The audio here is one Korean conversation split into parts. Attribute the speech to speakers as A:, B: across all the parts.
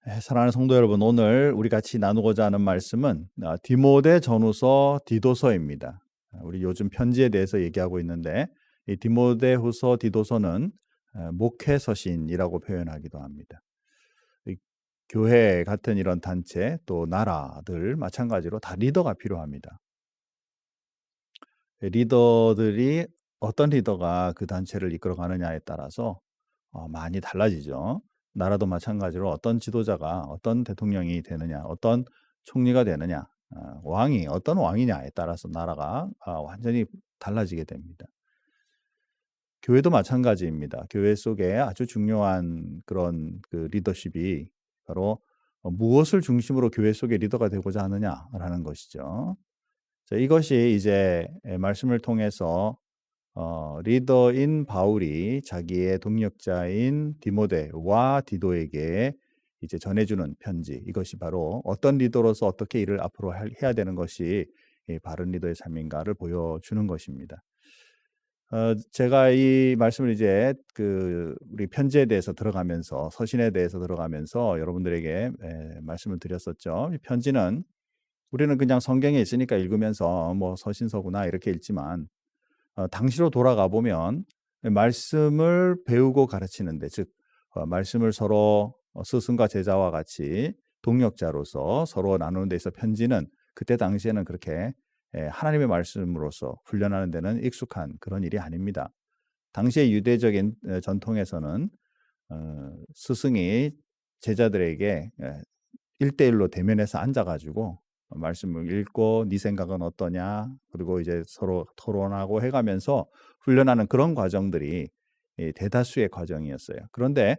A: 사랑하는 성도 여러분, 오늘 우리 같이 나누고자 하는 말씀은 디모데 전후서 디도서입니다. 우리 요즘 편지에 대해서 얘기하고 있는데, 이 디모데후서 디도서는 목회 서신이라고 표현하기도 합니다. 이 교회 같은 이런 단체, 또 나라들 마찬가지로 다 리더가 필요합니다. 리더들이 어떤 리더가 그 단체를 이끌어가느냐에 따라서 많이 달라지죠. 나라도 마찬가지로 어떤 지도자가 어떤 대통령이 되느냐, 어떤 총리가 되느냐, 왕이 어떤 왕이냐에 따라서 나라가 완전히 달라지게 됩니다. 교회도 마찬가지입니다. 교회 속에 아주 중요한 그런 그 리더십이 바로 무엇을 중심으로 교회 속의 리더가 되고자 하느냐라는 것이죠. 자, 이것이 이제 말씀을 통해서 리더인 바울이 자기의 동역자인 디모데와 디도에게 이제 전해주는 편지, 이것이 바로 어떤 리더로서 어떻게 일을 앞으로 해야 되는 것이 이 바른 리더의 삶인가를 보여주는 것입니다. 제가 이 말씀을 이제 우리 편지에 대해서 들어가면서, 서신에 대해서 들어가면서 여러분들에게 말씀을 드렸었죠. 이 편지는 우리는 그냥 성경에 있으니까 읽으면서 뭐 서신서구나 이렇게 읽지만, 당시로 돌아가 보면 말씀을 배우고 가르치는데, 즉 말씀을 서로 스승과 제자와 같이 동역자로서 서로 나누는 데 있어 편지는 그때 당시에는 그렇게 하나님의 말씀으로서 훈련하는 데는 익숙한 그런 일이 아닙니다. 당시의 유대적인 전통에서는 스승이 제자들에게 1대1로 대면해서 앉아 가지고 말씀을 읽고 네 생각은 어떠냐, 그리고 이제 서로 토론하고 해가면서 훈련하는 그런 과정들이 대다수의 과정이었어요. 그런데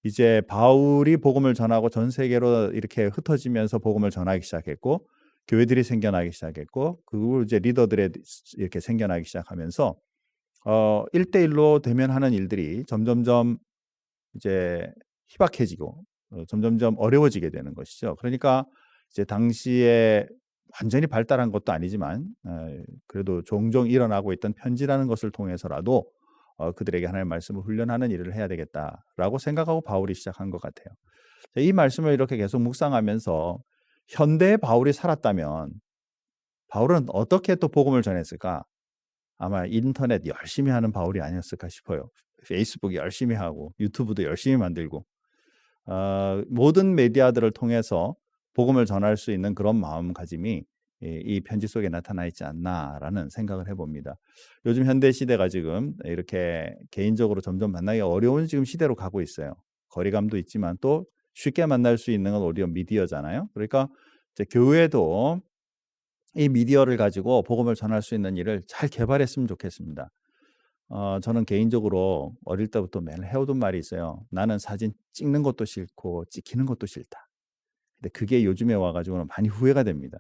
A: 이제 바울이 복음을 전하고 전 세계로 이렇게 흩어지면서 복음을 전하기 시작했고, 교회들이 생겨나기 시작했고, 그리고 이제 리더들이 이렇게 생겨나기 시작하면서 1대1로 대면하는 일들이 점점점 이제 희박해지고 점점점 어려워지게 되는 것이죠. 그러니까 이제 당시에 완전히 발달한 것도 아니지만 그래도 종종 일어나고 있던 편지라는 것을 통해서라도 그들에게 하나님의 말씀을 훈련하는 일을 해야 되겠다라고 생각하고 바울이 시작한 것 같아요. 이 말씀을 이렇게 계속 묵상하면서 현대의 바울이 살았다면 바울은 어떻게 또 복음을 전했을까? 아마 인터넷 열심히 하는 바울이 아니었을까 싶어요. 페이스북 열심히 하고 유튜브도 열심히 만들고 모든 메디아들을 통해서 복음을 전할 수 있는 그런 마음가짐이 이 편지 속에 나타나 있지 않나라는 생각을 해봅니다. 요즘 현대 시대가 지금 이렇게 개인적으로 점점 만나기 어려운 지금 시대로 가고 있어요. 거리감도 있지만 또 쉽게 만날 수 있는 건 오히려 미디어잖아요. 그러니까 이제 교회도 이 미디어를 가지고 복음을 전할 수 있는 일을 잘 개발했으면 좋겠습니다. 저는 개인적으로 어릴 때부터 매일 해오던 말이 있어요. 나는 사진 찍는 것도 싫고 찍히는 것도 싫다. 근데 그게 요즘에 와 가지고는 많이 후회가 됩니다.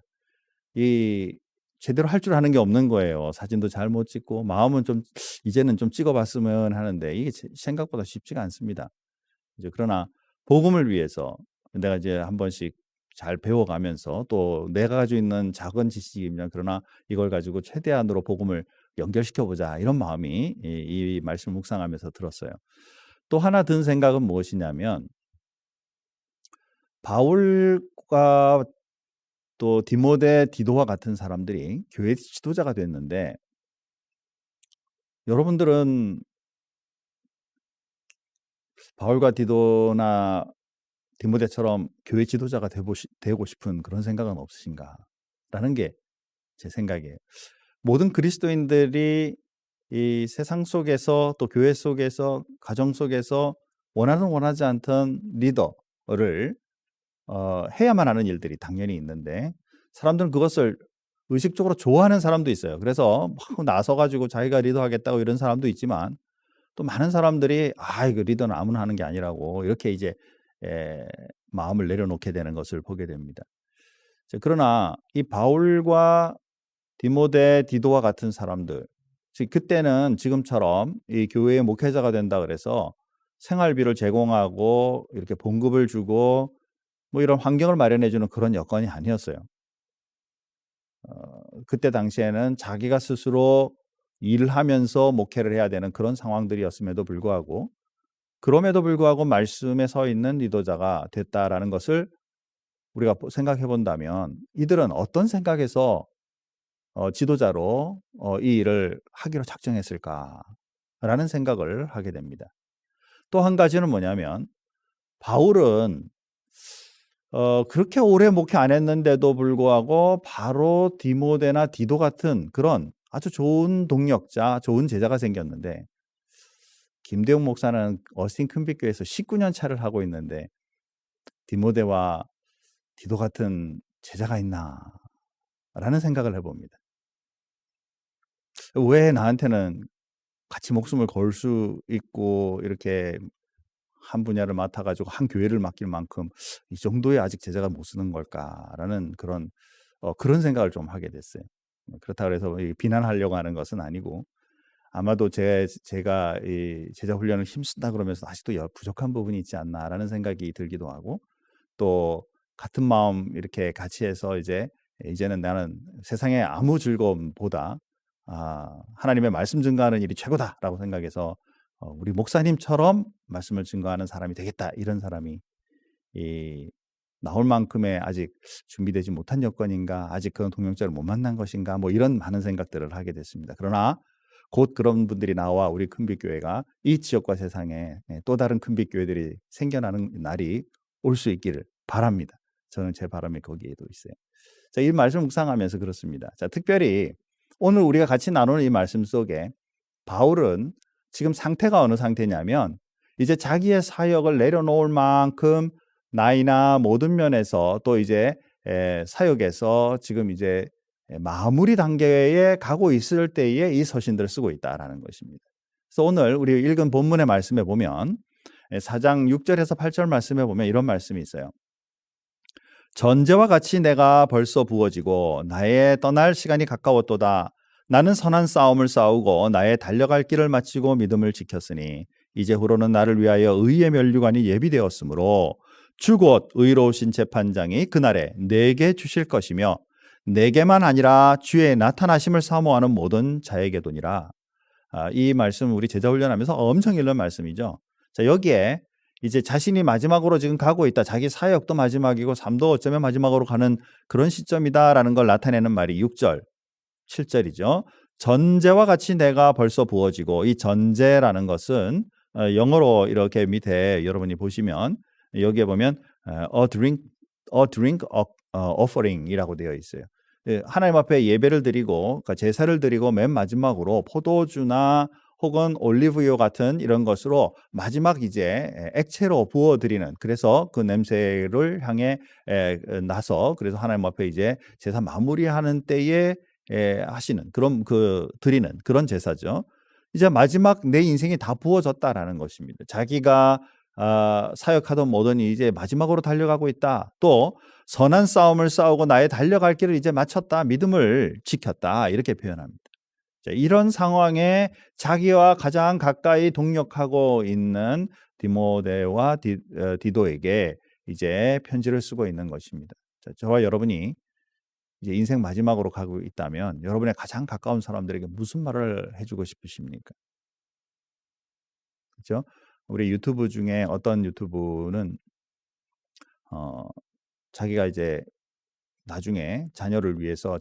A: 이 제대로 할 줄 아는 게 없는 거예요. 사진도 잘 못 찍고 마음은 좀 이제는 좀 찍어 봤으면 하는데 이게 생각보다 쉽지가 않습니다. 이제 그러나 복음을 위해서 내가 이제 한 번씩 잘 배워가면서 또 내가 가지고 있는 작은 지식이면 그러나 이걸 가지고 최대한으로 복음을 연결시켜 보자, 이런 마음이 이 말씀을 묵상하면서 들었어요. 또 하나 든 생각은 무엇이냐면, 바울과 또 디모데, 디도와 같은 사람들이 교회 지도자가 됐는데, 여러분들은 바울과 디도나 디모데처럼 교회 지도자가 되고 싶은 그런 생각은 없으신가라는 게 제 생각이에요. 모든 그리스도인들이 이 세상 속에서 또 교회 속에서 가정 속에서 원하든 원하지 않던 리더를 해야만 하는 일들이 당연히 있는데, 사람들은 그것을 의식적으로 좋아하는 사람도 있어요. 그래서 막 나서 가지고 자기가 리더하겠다고 이런 사람도 있지만, 또 많은 사람들이 이거 리더는 아무나 하는 게 아니라고 이렇게 이제 에, 마음을 내려놓게 되는 것을 보게 됩니다. 그러나 이 바울과 디모데, 디도와 같은 사람들, 즉 그때는 지금처럼 이 교회의 목회자가 된다 그래서 생활비를 제공하고 이렇게 봉급을 주고 뭐 이런 환경을 마련해 주는 그런 여건이 아니었어요. 그때 당시에는 자기가 스스로 일을 하면서 목회를 해야 되는 그런 상황들이었음에도 불구하고 그럼에도 불구하고 말씀에 서 있는 리더자가 됐다라는 것을 우리가 생각해 본다면 이들은 어떤 생각에서 지도자로 이 일을 하기로 작정했을까라는 생각을 하게 됩니다. 또 한 가지는 뭐냐면 바울은 그렇게 오래 목회 안 했는데도 불구하고 바로 디모데나 디도 같은 그런 아주 좋은 동력자, 좋은 제자가 생겼는데 김대용 목사는 어스틴 큰빛교회에서 19년 차를 하고 있는데 디모데와 디도 같은 제자가 있나라는 생각을 해봅니다. 왜 나한테는 같이 목숨을 걸 수 있고 이렇게 한 분야를 맡아가지고 한 교회를 맡길 만큼 이 정도의 아직 제자가 못 쓰는 걸까라는 그런 생각을 좀 하게 됐어요. 그렇다고 해서 비난하려고 하는 것은 아니고 아마도 제가 이 제자 훈련을 힘쓴다 그러면서 아직도 부족한 부분이 있지 않나라는 생각이 들기도 하고 또 같은 마음 이렇게 같이 해서 이제는 나는 세상의 아무 즐거움보다 하나님의 말씀 증거하는 일이 최고다라고 생각해서 우리 목사님처럼 말씀을 증거하는 사람이 되겠다. 이런 사람이 나올 만큼의 아직 준비되지 못한 여건인가, 아직 그런 동역자를 못 만난 것인가, 뭐 이런 많은 생각들을 하게 됐습니다. 그러나 곧 그런 분들이 나와 우리 큰빛교회가 이 지역과 세상에 또 다른 큰빛교회들이 생겨나는 날이 올 수 있기를 바랍니다. 저는 제 바람이 거기에도 있어요. 자, 이 말씀 묵상하면서 그렇습니다. 자, 특별히 오늘 우리가 같이 나누는 이 말씀 속에 바울은 지금 상태가 어느 상태냐면 이제 자기의 사역을 내려놓을 만큼 나이나 모든 면에서 또 이제 사역에서 지금 이제 마무리 단계에 가고 있을 때에 이 서신들을 쓰고 있다라는 것입니다. 그래서 오늘 우리 읽은 본문의 말씀에 보면 4장 6절에서 8절 말씀에 보면 이런 말씀이 있어요. 전제와 같이 내가 벌써 부어지고 나의 떠날 시간이 가까웠도다. 나는 선한 싸움을 싸우고 나의 달려갈 길을 마치고 믿음을 지켰으니 이제후로는 나를 위하여 의의 면류관이 예비되었으므로 주 곧 의로우신 재판장이 그날에 내게 주실 것이며 내게만 아니라 주의 나타나심을 사모하는 모든 자에게도니라. 이 말씀 우리 제자 훈련하면서 엄청 읽는 말씀이죠. 자, 여기에 이제 자신이 마지막으로 지금 가고 있다. 자기 사역도 마지막이고 삶도 어쩌면 마지막으로 가는 그런 시점이다라는 걸 나타내는 말이 6절, 7절이죠. 전제와 같이 내가 벌써 부어지고 이 전제라는 것은 영어로 이렇게 밑에 여러분이 보시면 여기에 보면 a drink offering이라고 되어 있어요. 하나님 앞에 예배를 드리고 그러니까 제사를 드리고 맨 마지막으로 포도주나 혹은 올리브유 같은 이런 것으로 마지막 이제 액체로 부어드리는 그래서 그 냄새를 향해 나서 그래서 하나님 앞에 이제 제사 마무리하는 때에 하시는 그런 드리는 그런 제사죠. 이제 마지막 내 인생이 다 부어졌다라는 것입니다. 자기가 사역하던 모든 이 이제 마지막으로 달려가고 있다. 또 선한 싸움을 싸우고 나의 달려갈 길을 이제 마쳤다. 믿음을 지켰다. 이렇게 표현합니다. 자, 이런 상황에 자기와 가장 가까이 동역하고 있는 디모데와 디도에게 이제 편지를 쓰고 있는 것입니다. 자, 저와 여러분이 이제 인생 마지막으로 가고 있다면 여러분의 가장 가까운 사람들에게 무슨 말을 해주고 싶으십니까? 그렇죠? 우리 유튜브 중에 어떤 유튜브는 자기가 이제 나중에 자녀를 위해서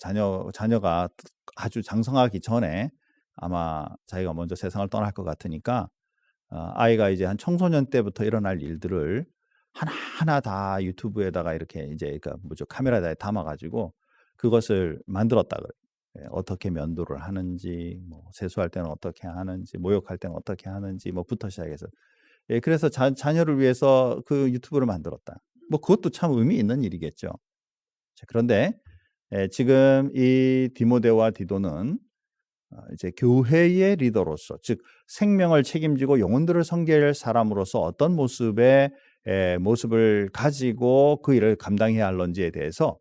A: 자녀가 아주 장성하기 전에 아마 자기가 먼저 세상을 떠날 것 같으니까 아이가 이제 한 청소년 때부터 일어날 일들을 하나하나 다 유튜브에다가 이렇게 이제 카메라에다 담아가지고 그것을 만들었다 그래요. 어떻게 면도를 하는지, 뭐 세수할 때는 어떻게 하는지, 목욕할 때는 어떻게 하는지, 뭐부터 시작해서 그래서 자녀를 위해서 그 유튜브를 만들었다. 뭐 그것도 참 의미 있는 일이겠죠. 자, 그런데 지금 이 디모데와 디도는 이제 교회의 리더로서 즉 생명을 책임지고 영혼들을 섬길 사람으로서 어떤 모습을 가지고 그 일을 감당해야 할런지에 대해서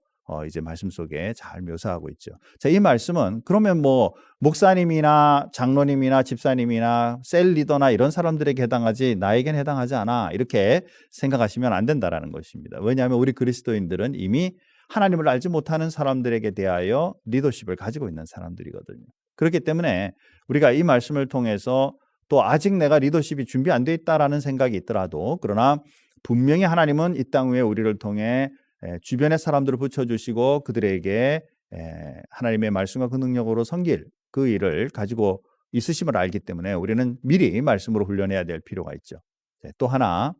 A: 이제 말씀 속에 잘 묘사하고 있죠. 자, 이 말씀은 그러면 뭐 목사님이나 장로님이나 집사님이나 셀 리더나 이런 사람들에게 해당하지 나에겐 해당하지 않아 이렇게 생각하시면 안 된다라는 것입니다. 왜냐하면 우리 그리스도인들은 이미 하나님을 알지 못하는 사람들에게 대하여 리더십을 가지고 있는 사람들이거든요. 그렇기 때문에 우리가 이 말씀을 통해서 또 아직 내가 리더십이 준비 안 돼 있다라는 생각이 있더라도, 그러나 분명히 하나님은 이 땅 위에 우리를 통해 주변의 사람들을 붙여주시고 그들에게 하나님의 말씀과 그 능력으로 섬길 그 일을 가지고 있으심을 알기 때문에 우리는 미리 말씀으로 훈련해야 될 필요가 있죠. 또 하나,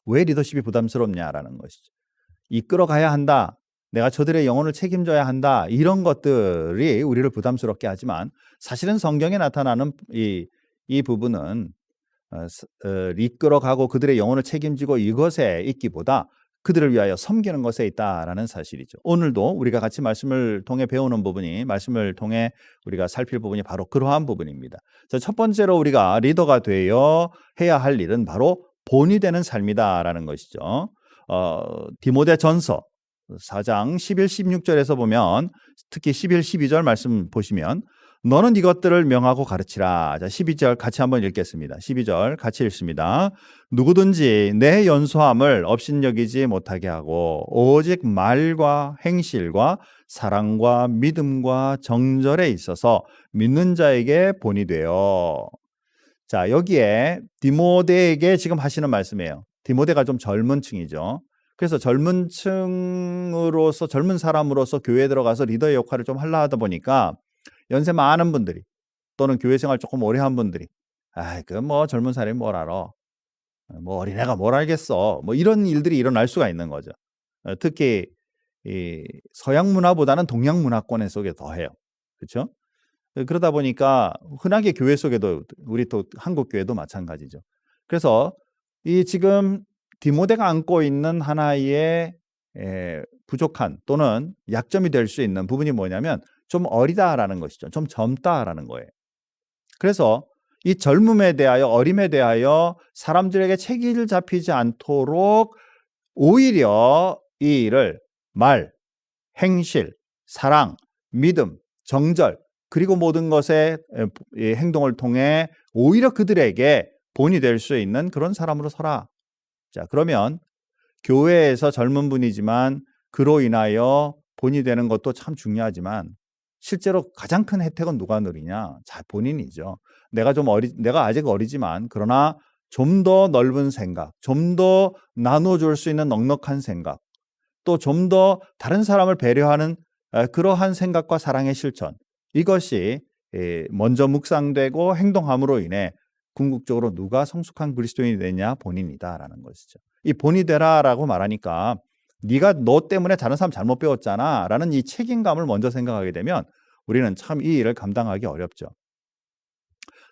A: 왜 리더십이 부담스럽냐라는 것이죠. 이끌어가야 한다, 내가 저들의 영혼을 책임져야 한다, 이런 것들이 우리를 부담스럽게 하지만 사실은 성경에 나타나는 이 부분은 이끌어가고 그들의 영혼을 책임지고 이것에 있기보다 그들을 위하여 섬기는 것에 있다라는 사실이죠. 오늘도 우리가 같이 말씀을 통해 배우는 부분이, 말씀을 통해 우리가 살필 부분이 바로 그러한 부분입니다. 첫 번째로 우리가 리더가 되어 해야 할 일은 바로 본이 되는 삶이다라는 것이죠. 디모데전서 4장 11, 16절에서 보면, 특히 11, 12절 말씀 보시면 너는 이것들을 명하고 가르치라. 자, 12절 같이 한번 읽겠습니다. 12절 같이 읽습니다. 누구든지 내 연소함을 업신여기지 못하게 하고 오직 말과 행실과 사랑과 믿음과 정절에 있어서 믿는 자에게 본이 되어. 자, 여기에 디모데에게 지금 하시는 말씀이에요. 디모데가 좀 젊은 층이죠. 그래서 젊은 층으로서, 젊은 사람으로서 교회에 들어가서 리더의 역할을 좀 하려 하다 보니까 연세 많은 분들이, 또는 교회 생활 조금 오래 한 분들이, 그 뭐 젊은 사람이 뭘 알아, 뭐 어린애가 뭘 알겠어, 뭐 이런 일들이 일어날 수가 있는 거죠. 특히 이 서양 문화보다는 동양 문화권 속에 더해요. 그렇죠? 그러다 보니까 흔하게 교회 속에도, 우리 또 한국 교회도 마찬가지죠. 그래서 이 지금 디모데가 안고 있는 하나의 부족한 또는 약점이 될 수 있는 부분이 뭐냐면 좀 어리다라는 것이죠. 좀 젊다라는 거예요. 그래서 이 젊음에 대하여, 어림에 대하여 사람들에게 체기를 잡히지 않도록 오히려 이 일을 말, 행실, 사랑, 믿음, 정절, 그리고 모든 것의 행동을 통해 오히려 그들에게 본이 될 수 있는 그런 사람으로 서라. 자, 그러면 교회에서 젊은 분이지만 그로 인하여 본이 되는 것도 참 중요하지만 실제로 가장 큰 혜택은 누가 누리냐? 자, 본인이죠. 내가 아직 어리지만 그러나 좀 더 넓은 생각, 좀 더 나눠줄 수 있는 넉넉한 생각, 또 좀 더 다른 사람을 배려하는 그러한 생각과 사랑의 실천, 이것이 먼저 묵상되고 행동함으로 인해 궁극적으로 누가 성숙한 그리스도인이 되냐? 본인이다라는 것이죠. 이 본이 되라라고 말하니까 너 때문에 다른 사람 잘못 배웠잖아 라는 이 책임감을 먼저 생각하게 되면 우리는 참 이 일을 감당하기 어렵죠.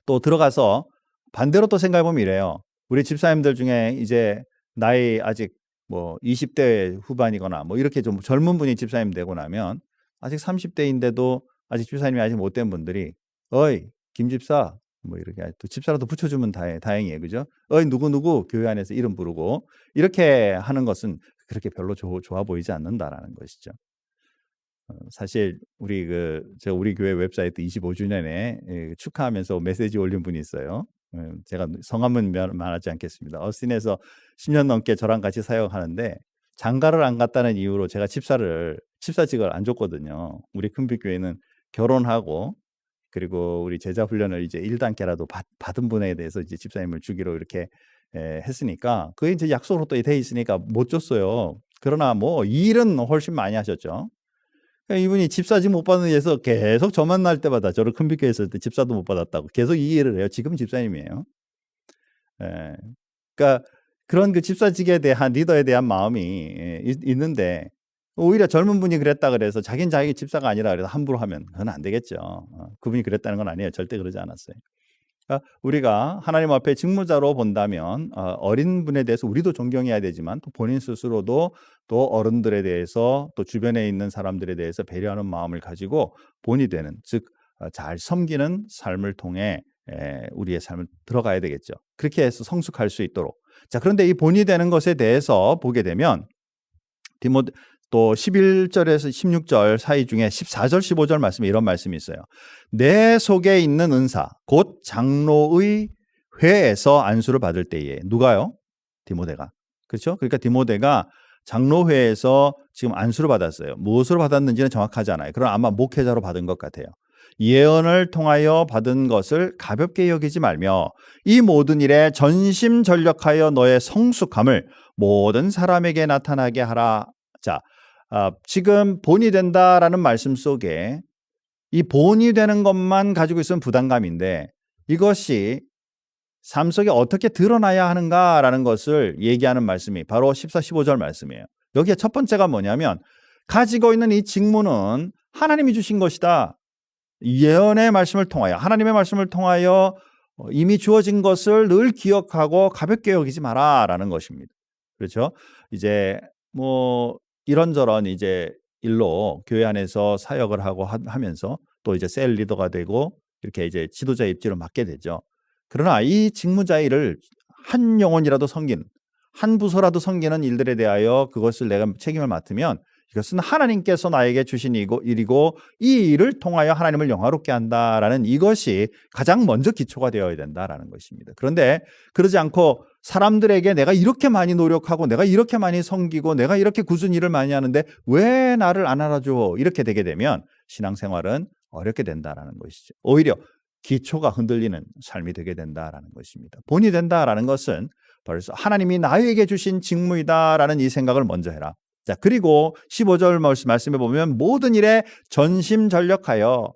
A: 또 들어가서 반대로 또 생각해보면 이래요. 우리 집사님들 중에 이제 나이 아직 뭐 20대 후반이거나 뭐 이렇게 좀 젊은 분이 집사님 되고 나면 아직 30대인데도 아직 집사님이 아직 못된 분들이, 어이 김 집사, 뭐 이렇게 또 집사라도 붙여주면 다행이에요. 그죠? 어이 누구누구 교회 안에서 이름 부르고 이렇게 하는 것은 그렇게 별로 좋아 보이지 않는다라는 것이죠. 사실 우리 교회 웹사이트 25주년에 축하하면서 메시지 올린 분이 있어요. 제가 성함은 말하지 않겠습니다. 어스틴에서 10년 넘게 저랑 같이 사역하는데 장가를 안 갔다는 이유로 제가 집사직을 안 줬거든요. 우리 큰빛교회는 결혼하고 그리고 우리 제자 훈련을 이제 1단계라도 받은 분에 대해서 이제 집사님을 주기로 이렇게 했으니까 그게 이제 약속으로 또 돼 있으니까 못 줬어요. 그러나 뭐 이 일은 훨씬 많이 하셨죠. 이분이 집사직 못 받는 데서 계속 저 만날 때마다, 저를 큰빛교회 있을 때 집사도 못 받았다고 계속 이 일을 해요. 지금 집사님이에요. 그러니까 그런 그 집사직에 대한, 리더에 대한 마음이 있는데 오히려 젊은 분이 그랬다 그래서 자기 집사가 아니라 그래서 함부로 하면 그건 안 되겠죠. 그분이 그랬다는 건 아니에요. 절대 그러지 않았어요. 그러니까 우리가 하나님 앞에 직무자로 본다면 어린 분에 대해서 우리도 존경해야 되지만 또 본인 스스로도 또 어른들에 대해서, 또 주변에 있는 사람들에 대해서 배려하는 마음을 가지고 본이 되는, 즉 잘 섬기는 삶을 통해 우리의 삶을 들어가야 되겠죠. 그렇게 해서 성숙할 수 있도록. 자, 그런데 이 본이 되는 것에 대해서 보게 되면 또 11절에서 16절 사이 중에 14절, 15절 말씀에 이런 말씀이 있어요. 내 속에 있는 은사, 곧 장로의 회에서 안수를 받을 때에. 누가요? 디모데가. 그렇죠? 그러니까 디모데가 장로회에서 지금 안수를 받았어요. 무엇으로 받았는지는 정확하지 않아요. 그럼 아마 목회자로 받은 것 같아요. 예언을 통하여 받은 것을 가볍게 여기지 말며 이 모든 일에 전심전력하여 너의 성숙함을 모든 사람에게 나타나게 하라. 자, 지금 본이 된다라는 말씀 속에 이 본이 되는 것만 가지고 있으면 부담감인데 이것이 삶 속에 어떻게 드러나야 하는가라는 것을 얘기하는 말씀이 바로 14, 15절 말씀이에요. 여기에 첫 번째가 뭐냐면 가지고 있는 이 직무는 하나님이 주신 것이다. 예언의 말씀을 통하여 하나님의 말씀을 통하여 이미 주어진 것을 늘 기억하고 가볍게 여기지 마라라는 것입니다. 그렇죠? 이제 뭐 이런저런 이제 일로 교회 안에서 사역을 하고 하면서 또 이제 셀 리더가 되고 이렇게 이제 지도자 입지를 맡게 되죠. 그러나 이 직무자의 일을 한 영혼이라도 섬기는 한 부서라도 섬기는 일들에 대하여 그것을 내가 책임을 맡으면 이것은 하나님께서 나에게 주신 일이고 이 일을 통하여 하나님을 영화롭게 한다라는 이것이 가장 먼저 기초가 되어야 된다라는 것입니다. 그런데 그러지 않고 사람들에게 내가 이렇게 많이 노력하고 내가 이렇게 많이 섬기고 내가 이렇게 굳은 일을 많이 하는데 왜 나를 안 알아줘? 이렇게 되게 되면 신앙생활은 어렵게 된다라는 것이죠. 오히려 기초가 흔들리는 삶이 되게 된다라는 것입니다. 본이 된다라는 것은 벌써 하나님이 나에게 주신 직무이다라는 이 생각을 먼저 해라. 자, 그리고 15절 말씀에 보면 모든 일에 전심전력하여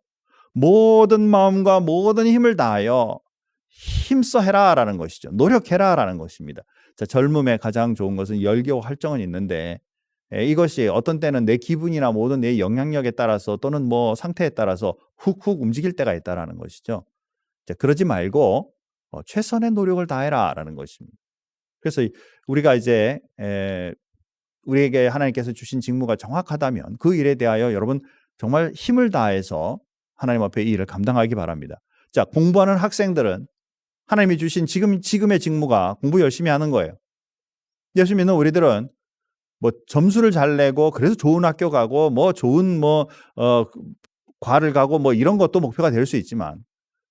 A: 모든 마음과 모든 힘을 다하여 힘써 해라라는 것이죠. 노력해라라는 것입니다. 자, 젊음의 가장 좋은 것은 열기와 활정은 있는데 이것이 어떤 때는 내 기분이나 모든 내 영향력에 따라서 또는 뭐 상태에 따라서 훅훅 움직일 때가 있다라는 것이죠. 자, 그러지 말고 최선의 노력을 다해라라는 것입니다. 그래서 우리가 이제 우리에게 하나님께서 주신 직무가 정확하다면 그 일에 대하여 여러분 정말 힘을 다해서 하나님 앞에 이 일을 감당하기 바랍니다. 자, 공부하는 학생들은 하나님이 주신 지금의 직무가 공부 열심히 하는 거예요. 열심히 있는 우리들은 뭐 점수를 잘 내고 그래서 좋은 학교 가고 뭐 좋은 과를 가고 뭐 이런 것도 목표가 될 수 있지만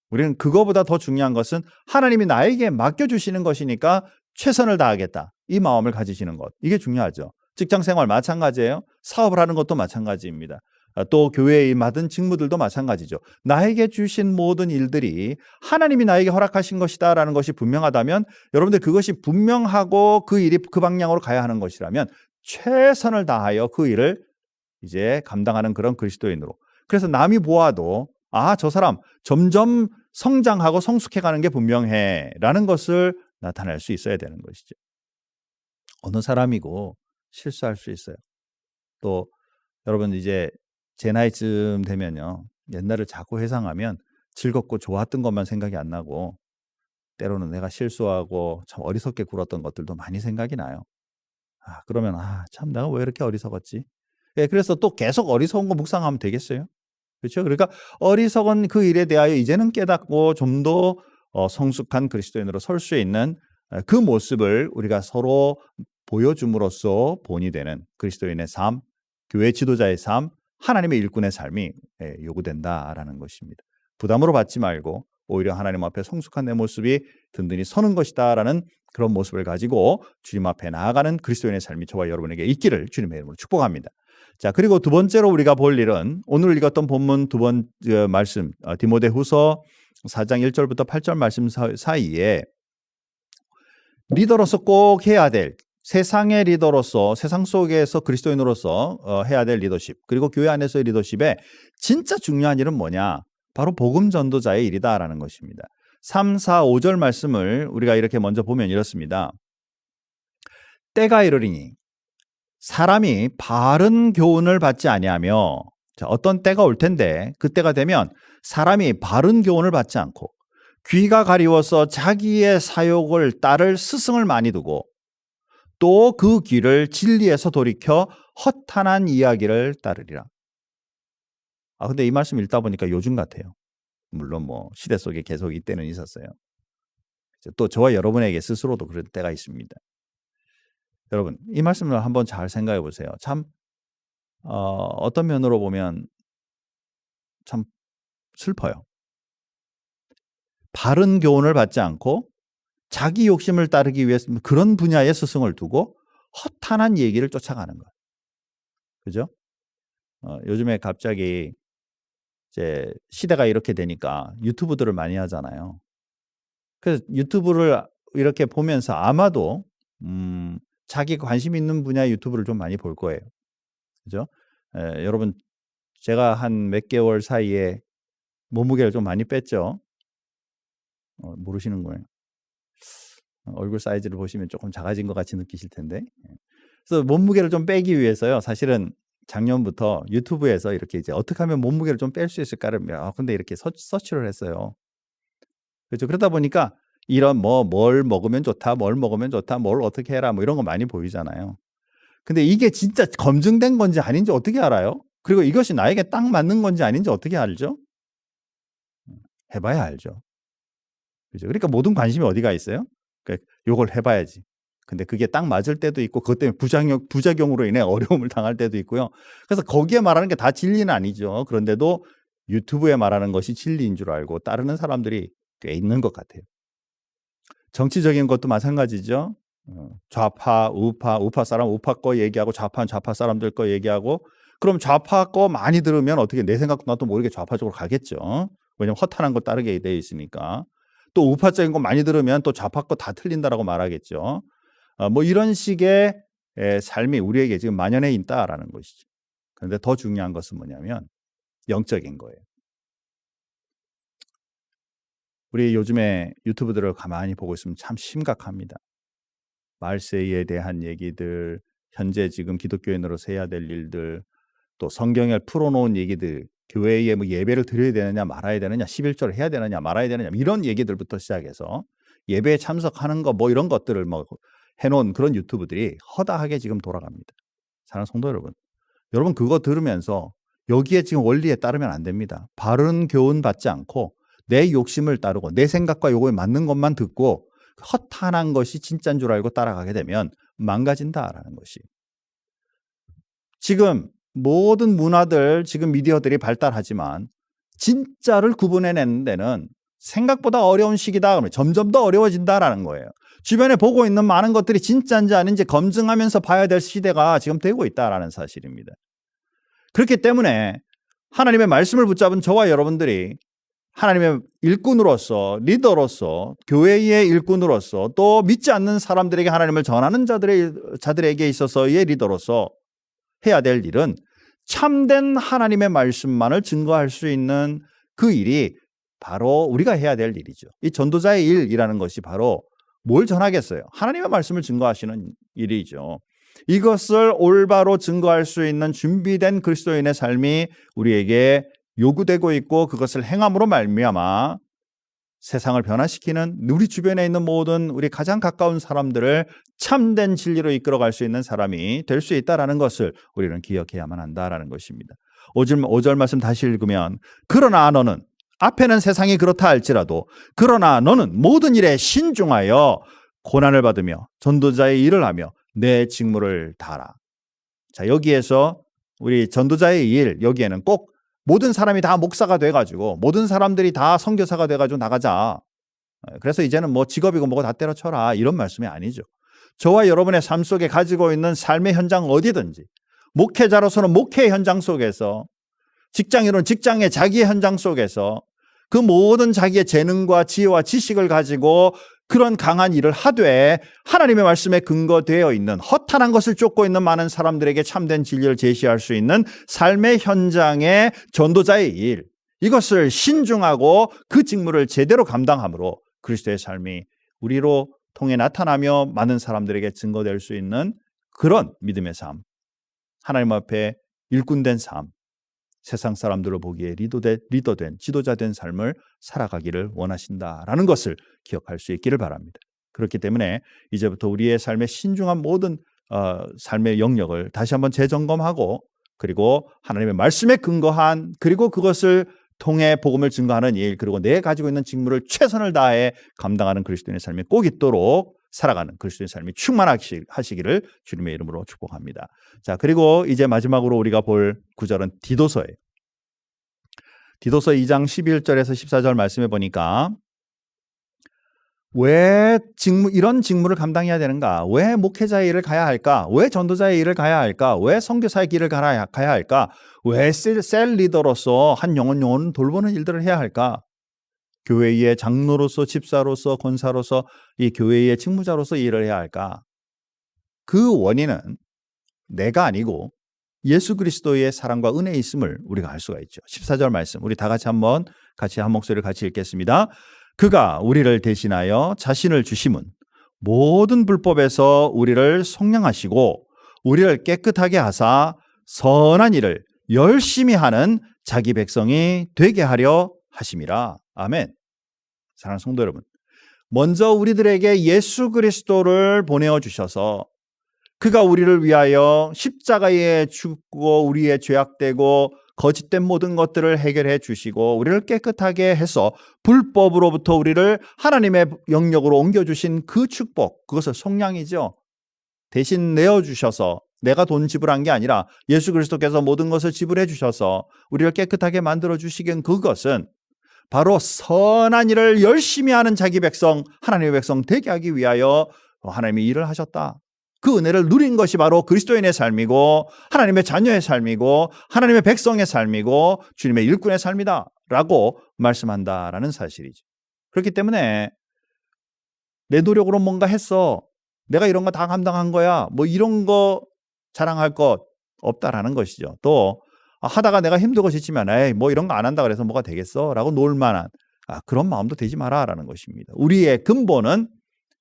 A: 우리는 그거보다 더 중요한 것은 하나님이 나에게 맡겨주시는 것이니까 최선을 다하겠다. 이 마음을 가지시는 것. 이게 중요하죠. 직장생활 마찬가지예요. 사업을 하는 것도 마찬가지입니다. 또 교회에 맡은 직무들도 마찬가지죠. 나에게 주신 모든 일들이 하나님이 나에게 허락하신 것이다라는 것이 분명하다면 여러분들 그것이 분명하고 그 일이 그 방향으로 가야 하는 것이라면 최선을 다하여 그 일을 이제 감당하는 그런 그리스도인으로. 그래서 남이 보아도 저 사람 점점 성장하고 성숙해가는 게 분명해 라는 것을 나타낼 수 있어야 되는 것이죠. 어느 사람이고 실수할 수 있어요. 또 여러분 이제 제 나이쯤 되면요. 옛날을 자꾸 회상하면 즐겁고 좋았던 것만 생각이 안 나고 때로는 내가 실수하고 참 어리석게 굴었던 것들도 많이 생각이 나요. 그러면 참 내가 왜 이렇게 어리석었지? 그래서 또 계속 어리석은 거 묵상하면 되겠어요? 그렇죠? 그러니까 어리석은 그 일에 대하여 이제는 깨닫고 좀 더 성숙한 그리스도인으로 설 수 있는 그 모습을 우리가 서로 보여줌으로써 본이 되는 그리스도인의 삶, 교회 지도자의 삶, 하나님의 일꾼의 삶이 요구된다라는 것입니다. 부담으로 받지 말고 오히려 하나님 앞에 성숙한 내 모습이 든든히 서는 것이다라는 그런 모습을 가지고 주님 앞에 나아가는 그리스도인의 삶이 저와 여러분에게 있기를 주님의 이름으로 축복합니다. 자, 그리고 두 번째로 우리가 볼 일은 오늘 읽었던 본문 두 번째 말씀 디모데후서 4장 1절부터 8절 말씀 사이에 리더로서 꼭 해야 될 세상의 리더로서 세상 속에서 그리스도인으로서 해야 될 리더십 그리고 교회 안에서의 리더십에 진짜 중요한 일은 뭐냐? 바로 복음 전도자의 일이다라는 것입니다. 3, 4, 5절 말씀을 우리가 이렇게 먼저 보면 이렇습니다. 때가 이르리니 사람이 바른 교훈을 받지 아니하며 어떤 때가 올 텐데 그때가 되면 사람이 바른 교훈을 받지 않고 귀가 가리워서 자기의 사욕을 따를 스승을 많이 두고 또 그 귀를 진리에서 돌이켜 허탄한 이야기를 따르리라. 근데 이 말씀 읽다 보니까 요즘 같아요. 물론 뭐 시대 속에 계속 이때는 있었어요. 또 저와 여러분에게 스스로도 그런 때가 있습니다. 여러분 이 말씀을 한번 잘 생각해 보세요. 참 어떤 면으로 보면 참 슬퍼요. 바른 교훈을 받지 않고 자기 욕심을 따르기 위해서 그런 분야의 스승을 두고 허탄한 얘기를 쫓아가는 것. 그죠? 요즘에 갑자기 이제 시대가 이렇게 되니까 유튜브들을 많이 하잖아요. 그래서 유튜브를 이렇게 보면서 아마도 자기 관심 있는 분야의 유튜브를 좀 많이 볼 거예요. 그죠? 여러분 제가 한 몇 개월 사이에 몸무게를 좀 많이 뺐죠. 모르시는 거예요. 얼굴 사이즈를 보시면 조금 작아진 것 같이 느끼실 텐데. 그래서 몸무게를 좀 빼기 위해서요. 사실은 작년부터 유튜브에서 이렇게 이제 어떻게 하면 몸무게를 좀 뺄 수 있을까를 근데 이렇게 서치를 했어요. 그렇죠. 그러다 보니까 이런 뭘 먹으면 좋다, 뭘 먹으면 좋다, 뭘 어떻게 해라 뭐 이런 거 많이 보이잖아요. 근데 이게 진짜 검증된 건지 아닌지 어떻게 알아요? 그리고 이것이 나에게 딱 맞는 건지 아닌지 어떻게 알죠? 해봐야 알죠. 그죠? 그러니까 모든 관심이 어디가 있어요? 그러니까 요걸 해봐야지. 근데 그게 딱 맞을 때도 있고 그것 때문에 부작용으로 인해 어려움을 당할 때도 있고요. 그래서 거기에 말하는 게 다 진리는 아니죠. 그런데도 유튜브에 말하는 것이 진리인 줄 알고 따르는 사람들이 꽤 있는 것 같아요. 정치적인 것도 마찬가지죠. 좌파, 우파 사람 우파 거 얘기하고 좌파는 좌파 사람들 거 얘기하고 그럼 좌파 거 많이 들으면 어떻게 내 생각도 나도 모르게 좌파 쪽으로 가겠죠. 왜냐면 허탄한 거 따르게 되어 있으니까. 또 우파적인 거 많이 들으면 또 좌파 거 다 틀린다라고 말하겠죠. 뭐 이런 식의 삶이 우리에게 지금 만연해 있다라는 것이죠. 그런데 더 중요한 것은 뭐냐면 영적인 거예요. 우리 요즘에 유튜브들을 가만히 보고 있으면 참 심각합니다. 말세에 대한 얘기들, 현재 지금 기독교인으로서 해야 될 일들, 또 성경에 풀어놓은 얘기들, 교회에 뭐 예배를 드려야 되느냐 말아야 되느냐, 11조를 해야 되느냐 말아야 되느냐 이런 얘기들부터 시작해서 예배에 참석하는 거 뭐 이런 것들을 뭐 해놓은 그런 유튜브들이 허다하게 지금 돌아갑니다. 사랑하는 성도 여러분, 여러분 그거 들으면서 여기에 지금 원리에 따르면 안 됩니다. 바른 교훈 받지 않고 내 욕심을 따르고 내 생각과 요거에 맞는 것만 듣고 허탄한 것이 진짜인 줄 알고 따라가게 되면 망가진다라는 것이. 지금 모든 문화들, 지금 미디어들이 발달하지만 진짜를 구분해내는 데는 생각보다 어려운 시기다. 그러면 점점 더 어려워진다라는 거예요. 주변에 보고 있는 많은 것들이 진짜인지 아닌지 검증하면서 봐야 될 시대가 지금 되고 있다라는 사실입니다. 그렇기 때문에 하나님의 말씀을 붙잡은 저와 여러분들이 하나님의 일꾼으로서, 리더로서, 교회의 일꾼으로서, 또 믿지 않는 사람들에게 하나님을 전하는 자들에게 있어서의 리더로서 해야 될 일은 참된 하나님의 말씀만을 증거할 수 있는 그 일이 바로 우리가 해야 될 일이죠. 이 전도자의 일이라는 것이 바로 뭘 전하겠어요? 하나님의 말씀을 증거하시는 일이죠. 이것을 올바로 증거할 수 있는 준비된 그리스도인의 삶이 우리에게 요구되고 있고 그것을 행함으로 말미암아 세상을 변화시키는 우리 주변에 있는 모든 우리 가장 가까운 사람들을 참된 진리로 이끌어갈 수 있는 사람이 될 수 있다는 것을 우리는 기억해야만 한다는 것입니다. 5절 말씀 다시 읽으면 그러나 너는 앞에는 세상이 그렇다 할지라도 그러나 너는 모든 일에 신중하여 고난을 받으며 전도자의 일을 하며 내 직무를 다하라. 자, 여기에서 우리 전도자의 일, 여기에는 꼭 모든 사람이 다 목사가 돼가지고 모든 사람들이 다 선교사가 돼가지고 나가자. 그래서 이제는 뭐 직업이고 뭐고 다 때려쳐라 이런 말씀이 아니죠. 저와 여러분의 삶 속에 가지고 있는 삶의 현장 어디든지 목회자로서는 목회의 현장 속에서 직장인으로는 직장의 자기의 현장 속에서 그 모든 자기의 재능과 지혜와 지식을 가지고 그런 강한 일을 하되 하나님의 말씀에 근거되어 있는 허탄한 것을 쫓고 있는 많은 사람들에게 참된 진리를 제시할 수 있는 삶의 현장의 전도자의 일, 이것을 신중하고 그 직무를 제대로 감당함으로 그리스도의 삶이 우리로 통해 나타나며 많은 사람들에게 증거될 수 있는 그런 믿음의 삶, 하나님 앞에 일꾼된 삶, 세상 사람들을 보기에 리더된 지도자된 삶을 살아가기를 원하신다라는 것을 기억할 수 있기를 바랍니다. 그렇기 때문에 이제부터 우리의 삶의 신중한 모든 삶의 영역을 다시 한번 재점검하고 그리고 하나님의 말씀에 근거한 그리고 그것을 통해 복음을 증거하는 일 그리고 내 가지고 있는 직무를 최선을 다해 감당하는 그리스도인의 삶이 꼭 있도록 살아가는 그리스도의 삶이 충만하시기를 주님의 이름으로 축복합니다. 자, 그리고 이제 마지막으로 우리가 볼 구절은 디도서예요. 디도서 2장 11절에서 14절 말씀해 보니까 왜 이런 직무를 감당해야 되는가? 왜 목회자의 일을 가야 할까? 왜 전도자의 일을 가야 할까? 왜 선교사의 길을 가야 할까? 왜 셀 리더로서 한 영혼 돌보는 일들을 해야 할까? 교회의 장로로서, 집사로서, 권사로서, 이 교회의 직무자로서 일을 해야 할까? 그 원인은 내가 아니고 예수 그리스도의 사랑과 은혜에 있음을 우리가 알 수가 있죠. 14절 말씀 우리 다 같이 한번 한 목소리를 같이 읽겠습니다. 그가 우리를 대신하여 자신을 주심은 모든 불법에서 우리를 속량하시고 우리를 깨끗하게 하사 선한 일을 열심히 하는 자기 백성이 되게 하려 하심이라. 아멘. 사랑하는 성도 여러분, 먼저 우리들에게 예수 그리스도를 보내어 주셔서 그가 우리를 위하여 십자가에 죽고 우리의 죄악되고 거짓된 모든 것들을 해결해 주시고 우리를 깨끗하게 해서 불법으로부터 우리를 하나님의 영역으로 옮겨주신 그 축복, 그것을 속량이죠. 대신 내어주셔서 내가 돈 지불한 게 아니라 예수 그리스도께서 모든 것을 지불해 주셔서 우리를 깨끗하게 만들어 주시긴 그것은 바로 선한 일을 열심히 하는 자기 백성, 하나님의 백성 되게 하기 위하여 하나님이 일을 하셨다. 그 은혜를 누린 것이 바로 그리스도인의 삶이고 하나님의 자녀의 삶이고 하나님의 백성의 삶이고 주님의 일꾼의 삶이다 라고 말씀한다라는 사실이죠. 그렇기 때문에 내 노력으로 뭔가 했어, 내가 이런 거 다 감당한 거야, 뭐 이런 거 자랑할 것 없다라는 것이죠. 또 하다가 내가 힘들고 지치면 에이 뭐 이런 거 안 한다 그래서 뭐가 되겠어 라고 놀 만한 그런 마음도 되지 마라 라는 것입니다. 우리의 근본은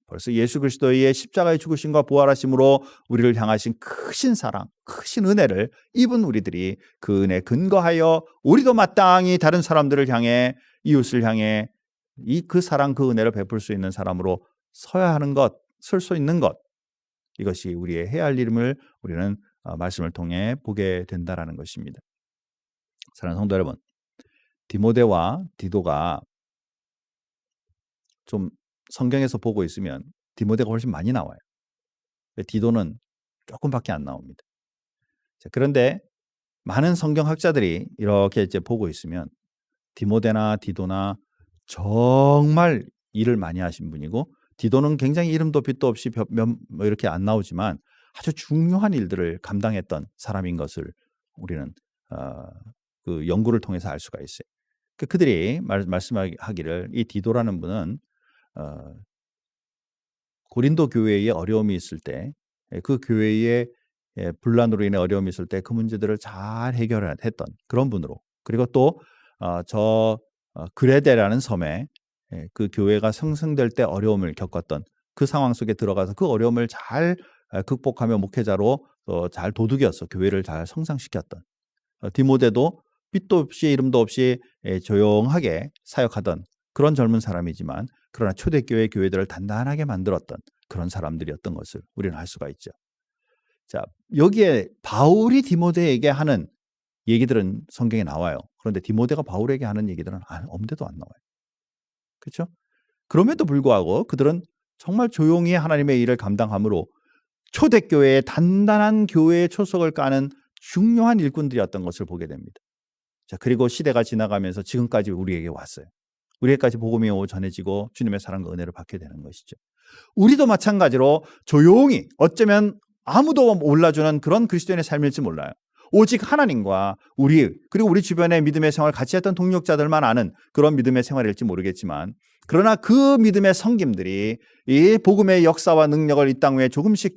A: 벌써 예수 그리스도의 십자가의 죽으심과 부활하심으로 우리를 향하신 크신 사랑, 크신 은혜를 입은 우리들이 그 은혜에 근거하여 우리도 마땅히 다른 사람들을 향해, 이웃을 향해 그 사랑, 그 은혜를 베풀 수 있는 사람으로 서야 하는 것, 설 수 있는 것, 이것이 우리의 해야 할 일임을 우리는 말씀을 통해 보게 된다라는 것입니다. 사랑하는 성도 여러분, 디모데와 디도가 좀 성경에서 보고 있으면 디모데가 훨씬 많이 나와요. 디도는 조금밖에 안 나옵니다. 그런데 많은 성경학자들이 이렇게 이제 보고 있으면 디모데나 디도나 정말 일을 많이 하신 분이고, 디도는 굉장히 이름도 빛도 없이 뭐 이렇게 안 나오지만 아주 중요한 일들을 감당했던 사람인 것을 우리는 그 연구를 통해서 알 수가 있어요. 그들이 말씀하기를 이 디도라는 분은 고린도 교회에 어려움이 있을 때, 그 교회에 분란으로 인해 어려움이 있을 때 그 문제들을 잘 해결했던 그런 분으로, 그리고 또 그레데라는 섬에 그 교회가 성생될 때 어려움을 겪었던 그 상황 속에 들어가서 그 어려움을 잘 극복하며 목회자로 잘 도둑이어서 교회를 잘 성장시켰던, 디모데도 빛도 없이 이름도 없이 조용하게 사역하던 그런 젊은 사람이지만 그러나 초대교회 교회들을 단단하게 만들었던 그런 사람들이었던 것을 우리는 알 수가 있죠. 자, 여기에 바울이 디모데에게 하는 얘기들은 성경에 나와요. 그런데 디모데가 바울에게 하는 얘기들은 아무데도 안 나와요. 그렇죠? 그럼에도 불구하고 그들은 정말 조용히 하나님의 일을 감당함으로 초대교회의 단단한 교회의 초석을 까는 중요한 일꾼들이었던 것을 보게 됩니다. 자, 그리고 시대가 지나가면서 지금까지 우리에게 왔어요. 우리에게까지 복음이 전해지고 주님의 사랑과 은혜를 받게 되는 것이죠. 우리도 마찬가지로 조용히, 어쩌면 아무도 몰라주는 그런 그리스도인의 삶일지 몰라요. 오직 하나님과 그리고 우리 주변의 믿음의 생활을 같이 했던 동력자들만 아는 그런 믿음의 생활일지 모르겠지만, 그러나 그 믿음의 성김들이 이 복음의 역사와 능력을 이 땅 위에 조금씩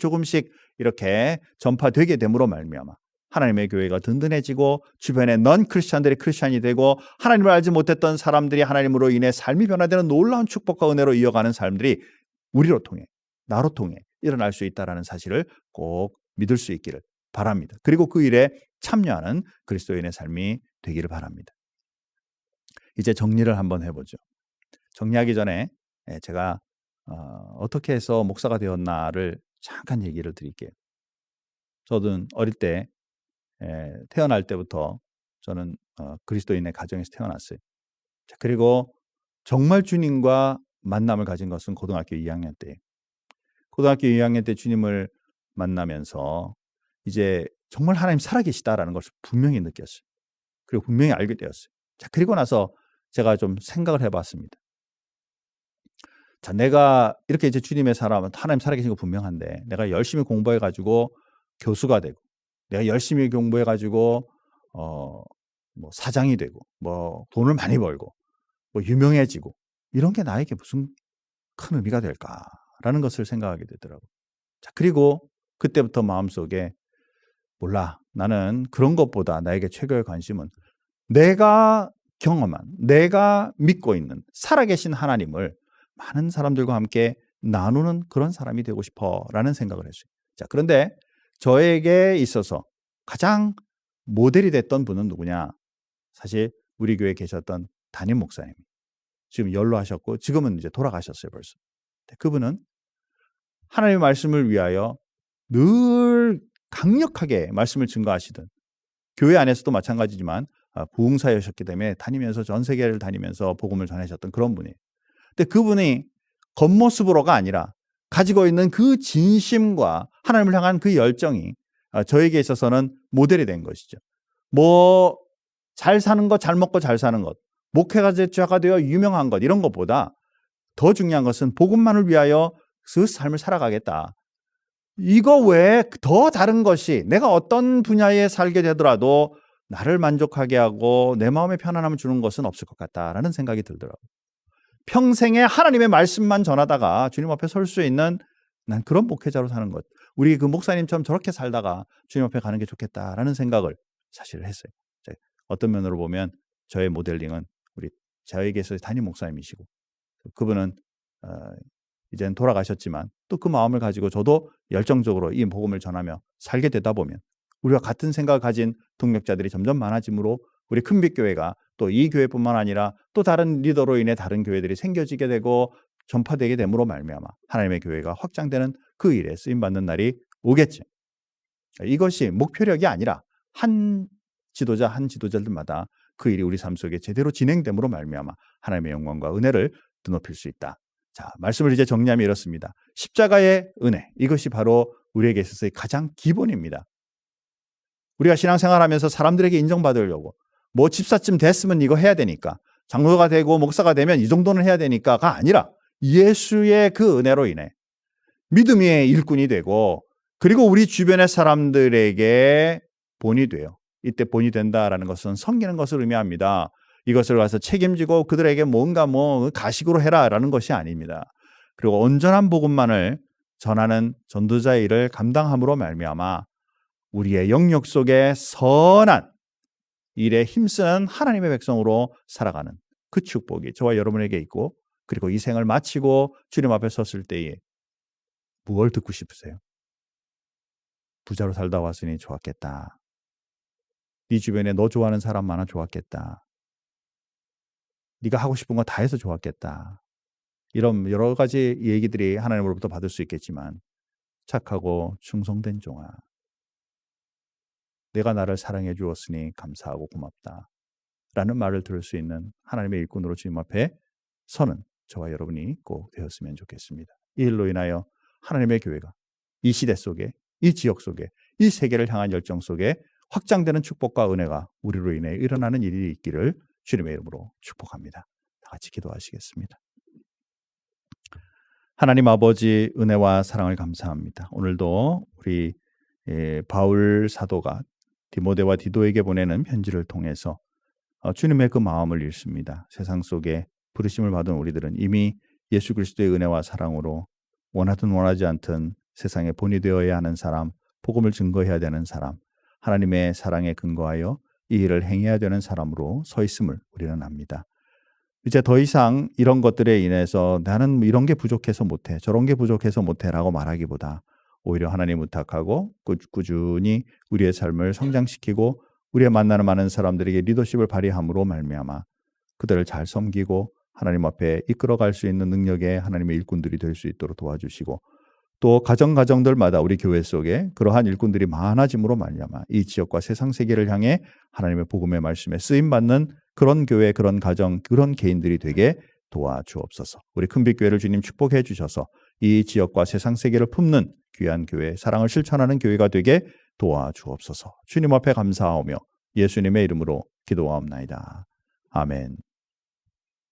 A: 이렇게 전파되게 됨으로 말미암아 하나님의 교회가 든든해지고 주변의 넌 크리스찬들이 크리스찬이 되고 하나님을 알지 못했던 사람들이 하나님으로 인해 삶이 변화되는 놀라운 축복과 은혜로 이어가는 삶들이 우리로 통해, 나로 통해 일어날 수 있다는 사실을 꼭 믿을 수 있기를 바랍니다. 그리고 그 일에 참여하는 그리스도인의 삶이 되기를 바랍니다. 이제 정리를 한번 해보죠. 정리하기 전에 제가 어떻게 해서 목사가 되었나를 잠깐 얘기를 드릴게요. 저는 어릴 때 태어날 때부터 저는 그리스도인의 가정에서 태어났어요. 그리고 정말 주님과 만남을 가진 것은 고등학교 2학년 때예요. 고등학교 2학년 때 주님을 만나면서 이제 정말 하나님 살아계시다라는 것을 분명히 느꼈어요. 그리고 분명히 알게 되었어요. 자, 그리고 나서 제가 좀 생각을 해봤습니다. 자, 내가 이렇게 이제 주님의 사람, 하나님 살아계신 거 분명한데 내가 열심히 공부해 가지고 교수가 되고 내가 열심히 공부해 가지고 뭐 사장이 되고 뭐 돈을 많이 벌고 뭐 유명해지고 이런 게 나에게 무슨 큰 의미가 될까라는 것을 생각하게 되더라고요. 자, 그리고 그때부터 마음속에 몰라. 나는 그런 것보다 나에게 최고의 관심은 내가 경험한, 내가 믿고 있는 살아계신 하나님을 많은 사람들과 함께 나누는 그런 사람이 되고 싶어라는 생각을 했어요. 자, 그런데 저에게 있어서 가장 모델이 됐던 분은 누구냐? 사실 우리 교회에 계셨던 담임 목사님. 지금 연로하셨고 지금은 이제 돌아가셨어요, 벌써. 그분은 하나님의 말씀을 위하여 늘 강력하게 말씀을 증거하시던, 교회 안에서도 마찬가지지만 부흥사였기 때문에 다니면서 전 세계를 다니면서 복음을 전하셨던 그런 분이에요. 근데 그분이 겉모습으로가 아니라 가지고 있는 그 진심과 하나님을 향한 그 열정이 저에게 있어서는 모델이 된 것이죠. 뭐 잘 사는 것, 잘 먹고 잘 사는 것, 목회자가 되어 유명한 것, 이런 것보다 더 중요한 것은 복음만을 위하여 그 삶을 살아가겠다. 이거 외에 더 다른 것이 내가 어떤 분야에 살게 되더라도 나를 만족하게 하고 내 마음에 편안함을 주는 것은 없을 것 같다라는 생각이 들더라고요. 평생에 하나님의 말씀만 전하다가 주님 앞에 설 수 있는 난 그런 목회자로 사는 것, 우리 그 목사님처럼 저렇게 살다가 주님 앞에 가는 게 좋겠다라는 생각을 사실 했어요. 어떤 면으로 보면 저의 모델링은 우리 저에게서 담임 목사님이시고, 그분은 이제는 돌아가셨지만 또 그 마음을 가지고 저도 열정적으로 이 복음을 전하며 살게 되다 보면 우리와 같은 생각을 가진 동력자들이 점점 많아지므로 우리 큰빛교회가 또 이 교회뿐만 아니라 또 다른 리더로 인해 다른 교회들이 생겨지게 되고 전파되게 됨으로 말미암아 하나님의 교회가 확장되는 그 일에 쓰임받는 날이 오겠죠. 이것이 목표력이 아니라 한 지도자들마다 그 일이 우리 삶 속에 제대로 진행됨으로 말미암아 하나님의 영광과 은혜를 드높일 수 있다. 자, 말씀을 이제 정리하면 이렇습니다. 십자가의 은혜, 이것이 바로 우리에게 있어서의 가장 기본입니다. 우리가 신앙생활하면서 사람들에게 인정받으려고 뭐 집사쯤 됐으면 이거 해야 되니까, 장로가 되고 목사가 되면 이 정도는 해야 되니까가 아니라 예수의 그 은혜로 인해 믿음의 일꾼이 되고, 그리고 우리 주변의 사람들에게 본이 돼요. 이때 본이 된다라는 것은 섬기는 것을 의미합니다. 이것을 가서 책임지고 그들에게 뭔가 가식으로 해라라는 것이 아닙니다. 그리고 온전한 복음만을 전하는 전도자의 일을 감당함으로 말미암아 우리의 영역 속에 선한 일에 힘쓰는 하나님의 백성으로 살아가는 그 축복이 저와 여러분에게 있고, 그리고 이 생을 마치고 주님 앞에 섰을 때에 무엇을 듣고 싶으세요? 부자로 살다 왔으니 좋았겠다. 네 주변에 너 좋아하는 사람 많아 좋았겠다. 네가 하고 싶은 거 다 해서 좋았겠다. 이런 여러 가지 얘기들이 하나님으로부터 받을 수 있겠지만, 착하고 충성된 종아, 내가 나를 사랑해 주었으니 감사하고 고맙다 라는 말을 들을 수 있는 하나님의 일꾼으로 주님 앞에 서는 저와 여러분이 꼭 되었으면 좋겠습니다. 이 일로 인하여 하나님의 교회가 이 시대 속에, 이 지역 속에, 이 세계를 향한 열정 속에 확장되는 축복과 은혜가 우리로 인해 일어나는 일이 있기를 주님의 이름으로 축복합니다. 다 같이 기도하시겠습니다. 하나님 아버지, 은혜와 사랑을 감사합니다. 오늘도 우리 바울 사도가 디모데와 디도에게 보내는 편지를 통해서 주님의 그 마음을 읽습니다. 세상 속에 부르심을 받은 우리들은 이미 예수 그리스도의 은혜와 사랑으로 원하든 원하지 않든 세상에 본이 되어야 하는 사람, 복음을 증거해야 되는 사람, 하나님의 사랑에 근거하여 이 일을 행해야 되는 사람으로 서 있음을 우리는 압니다. 이제 더 이상 이런 것들에 인해서 나는 이런 게 부족해서 못해, 저런 게 부족해서 못해라고 말하기보다 오히려 하나님 의탁하고 꾸준히 우리의 삶을 성장시키고 우리의 만나는 많은 사람들에게 리더십을 발휘함으로 말미암아 그들을 잘 섬기고 하나님 앞에 이끌어갈 수 있는 능력의 하나님의 일꾼들이 될 수 있도록 도와주시고, 또 가정들마다 우리 교회 속에 그러한 일꾼들이 많아짐으로 말미암아 이 지역과 세상 세계를 향해 하나님의 복음의 말씀에 쓰임받는 그런 교회, 그런 가정, 그런 개인들이 되게 도와주옵소서. 우리 큰빛교회를 주님 축복해 주셔서 이 지역과 세상 세계를 품는 귀한 교회, 사랑을 실천하는 교회가 되게 도와주옵소서. 주님 앞에 감사하오며 예수님의 이름으로 기도하옵나이다. 아멘.